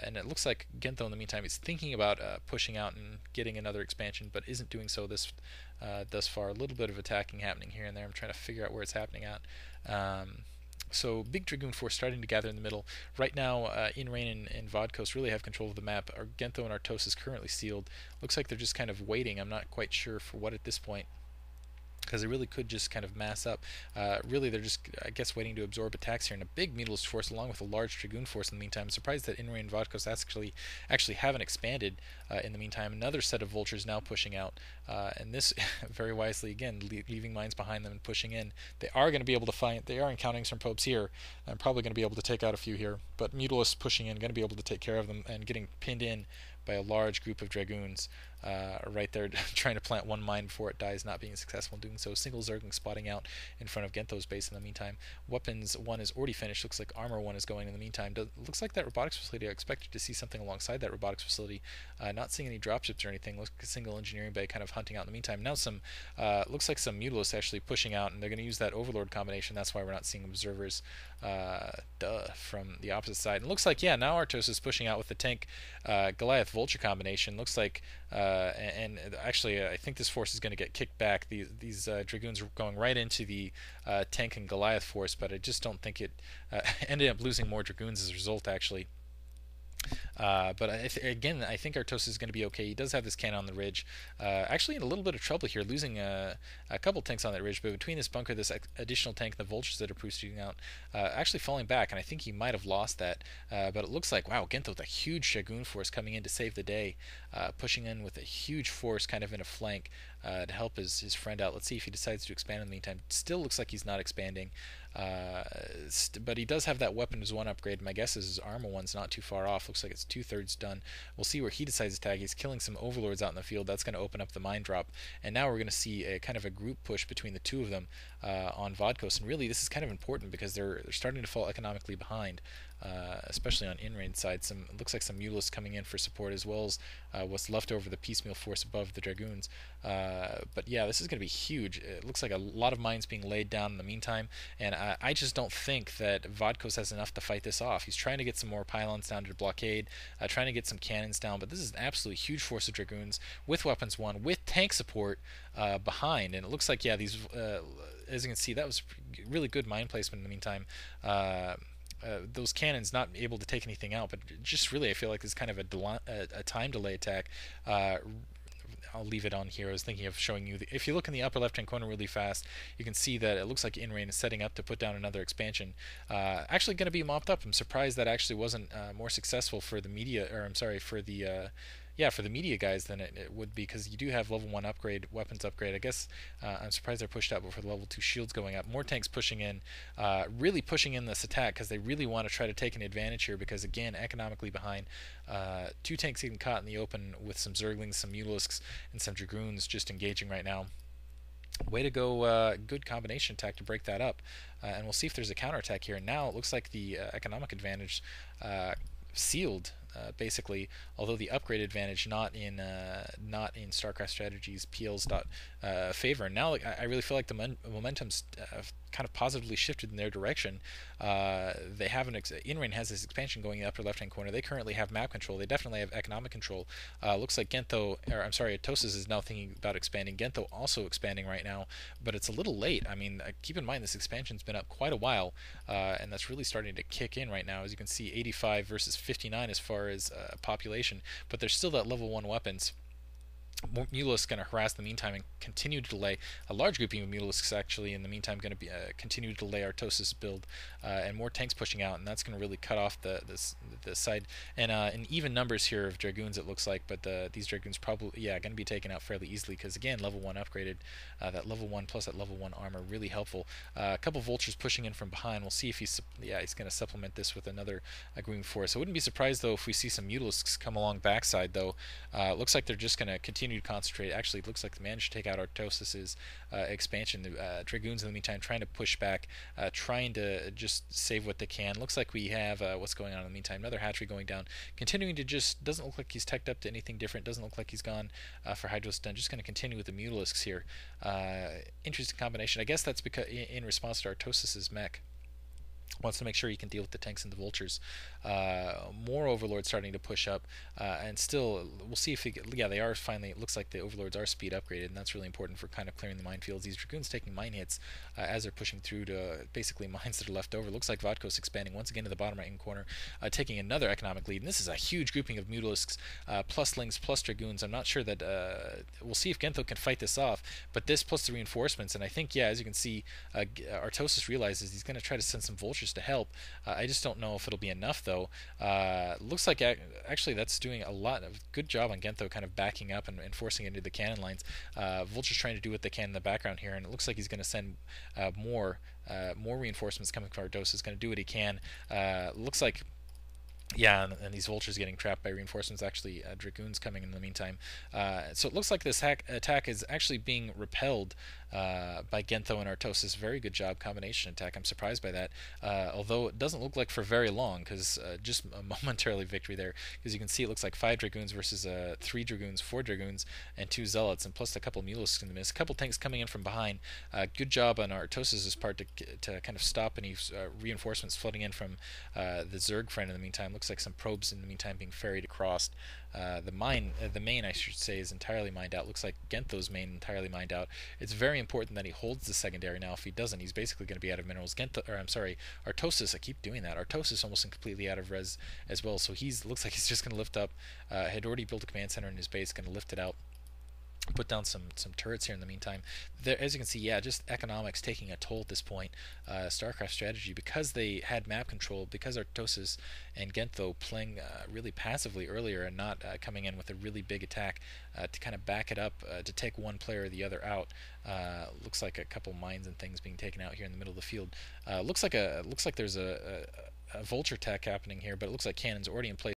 and it looks like Gentho in the meantime is thinking about pushing out and getting another expansion, but isn't doing so thus far. A little bit of attacking happening here and there. I'm trying to figure out where it's happening at. So big Dragoon force starting to gather in the middle. Right now, Inrain and Vodkos really have control of the map. Our Gentho and Arotosis is currently sealed. Looks like they're just kind of waiting. I'm not quite sure for what at this point, because they really could just kind of mass up. Really, they're just, I guess, waiting to absorb attacks here. And a big Mutalised force along with a large Dragoon force in the meantime. I'm surprised that Inrain and Vodkos actually haven't expanded in the meantime. Another set of Vultures now pushing out. And this, very wisely, again, leaving mines behind them and pushing in. They are going to be able to find, they are encountering some probes here. I'm probably going to be able to take out a few here. But Mutalised pushing in, going to be able to take care of them and getting pinned in by a large group of Dragoons right there, trying to plant one mine before it dies, not being successful in doing so. Single Zerg spotting out in front of Gentho's base in the meantime. Weapons 1 is already finished. Looks like Armor 1 is going in the meantime. Looks like that robotics facility, I expected to see something alongside that robotics facility. Not seeing any dropships or anything. Looks like a single engineering bay kind of hunting out in the meantime. Now some, looks like some Mutalisks actually pushing out, and they're going to use that Overlord combination. That's why we're not seeing observers from the opposite side. And looks like, yeah, now Arotosis is pushing out with the tank Goliath Vulture combination. Looks like, and actually, I think this force is going to get kicked back. These Dragoons are going right into the tank and Goliath force, but I just don't think it ended up losing more Dragoons as a result, actually. But again, I think Arotosis is going to be okay. He does have this cannon on the ridge. Actually in a little bit of trouble here, losing a couple tanks on that ridge, but between this bunker, this additional tank, and the Vultures that are proceeding out, actually falling back, and I think he might have lost that. But it looks like, wow, Gentho with a huge Dragoon force coming in to save the day, pushing in with a huge force kind of in a flank to help his friend out. Let's see if he decides to expand in the meantime. Still looks like he's not expanding. But he does have that weapons 1 upgrade. My guess is his armor 1's not too far off. Looks like it's 2/3 done. We'll see where he decides to tag. He's killing some overlords out in the field. That's going to open up the mine drop. And now we're going to see a kind of a group push between the two of them on Vodkos. And really, this is kind of important because they're starting to fall economically behind, especially on Inrain's side. It looks like some Mutalisks coming in for support, as well as what's left over the piecemeal force above the Dragoons. But yeah, this is going to be huge. It looks like a lot of mines being laid down in the meantime, and I just don't think that Vodkos has enough to fight this off. He's trying to get some more pylons down to blockade, trying to get some cannons down, but this is an absolutely huge force of Dragoons with weapons 1, with tank support behind, and it looks like, yeah, these, as you can see, that was really good mine placement in the meantime. Those cannons not able to take anything out, but just really I feel like it's kind of a time delay attack. I'll leave it on here. I was thinking of showing you, if you look in the upper left hand corner really fast, you can see that it looks like Inrain is setting up to put down another expansion. Actually going to be mopped up. I'm surprised that actually wasn't more successful for the media, or I'm sorry, for the for the media guys than it would be, because you do have level 1 upgrade, weapons upgrade. I guess I'm surprised they're pushed out before the level 2 shields going up. More tanks pushing in, really pushing in this attack because they really want to try to take an advantage here, because again, economically behind. 2 tanks getting caught in the open with some Zerglings, some Mutalisks, and some Dragoons just engaging right now. Way to go, good combination attack to break that up. And we'll see if there's a counterattack here. And now it looks like the economic advantage sealed, basically, although the upgrade advantage not in Starcraft Strategies PL's favor. Now I really feel like the momentum's kind of positively shifted in their direction. They have Inrain has this expansion going in the upper left hand corner. They currently have map control. They definitely have economic control. Looks like Arotosis is now thinking about expanding. Gentho also expanding right now, but it's a little late. I mean, keep in mind this expansion's been up quite a while, and that's really starting to kick in right now. As you can see, 85 versus 59 as far as population, but there's still that level 1 weapons. Mutalisks going to harass in the meantime and continue to delay. A large grouping of Mutalisks actually in the meantime going to be continue to delay Arotosis build, and more tanks pushing out, and that's going to really cut off the side. And in even numbers here of Dragoons it looks like, but these Dragoons probably going to be taken out fairly easily, because again, level 1 upgraded, that level 1 plus that level 1 armor really helpful. A couple Vultures pushing in from behind. We'll see if he's going to supplement this with another grouping force. I wouldn't be surprised though if we see some Mutalisks come along backside though. Looks like they're just going to continue to concentrate. Actually, it looks like they managed to take out Artosis's expansion. The Dragoons in the meantime trying to push back, trying to just save what they can. Looks like we have what's going on in the meantime. Another hatchery going down, continuing to just, doesn't look like he's teched up to anything different, doesn't look like he's gone for Hydrostun. Just going to continue with the Mutalisks here. Interesting combination. I guess that's because in response to Artosis's mech. Wants to make sure he can deal with the tanks and the vultures. More overlords starting to push up, and still we'll see if yeah, they are finally. It looks like the overlords are speed upgraded, and that's really important for kind of clearing the minefields. These dragoons taking mine hits as they're pushing through to basically mines that are left over. Looks like Vodkos expanding once again to the bottom right hand corner, taking another economic lead. And this is a huge grouping of mutalisks plus lings plus dragoons. I'm not sure that we'll see if Gentho can fight this off, but this plus the reinforcements, and I think yeah, as you can see, Arotosis realizes he's going to try to send some vultures to help. I just don't know if it'll be enough though. Looks like actually that's doing a lot of good job on Gentho, kind of backing up and forcing it into the cannon lines. Vulture's trying to do what they can in the background here, and it looks like he's going to send more reinforcements coming from Arotosis. Is going to do what he can. Looks like yeah, and these vultures getting trapped by reinforcements. Actually, dragoons coming in the meantime. So it looks like this attack is actually being repelled by Gentho and Arotosis. Very good job combination attack. I'm surprised by that. Although it doesn't look like for very long, because just a momentarily victory there. Because you can see it looks like 5 dragoons versus 3 dragoons, 4 dragoons, and 2 zealots, and plus a couple mules in the midst. A couple tanks coming in from behind. Good job on Arotosis' part to kind of stop any reinforcements flooding in from the Zerg friend in the meantime. Looks like some probes in the meantime being ferried across. The main I should say, is entirely mined out. Looks like Gentho's main entirely mined out. It's very important that he holds the secondary now. If he doesn't, he's basically going to be out of minerals. Arotosis. I keep doing that. Arotosis almost completely out of res as well. So looks like he's just going to lift up. Had already built a command center in his base, going to lift it out. Put down some turrets here in the meantime. There, as you can see, yeah, just economics taking a toll at this point. Starcraft strategy, because they had map control, because Arotosis and Gentho playing really passively earlier and not coming in with a really big attack to kind of back it up, to take one player or the other out. Looks like a couple mines and things being taken out here in the middle of the field. Looks like there's a vulture attack happening here, but it looks like cannons already in place.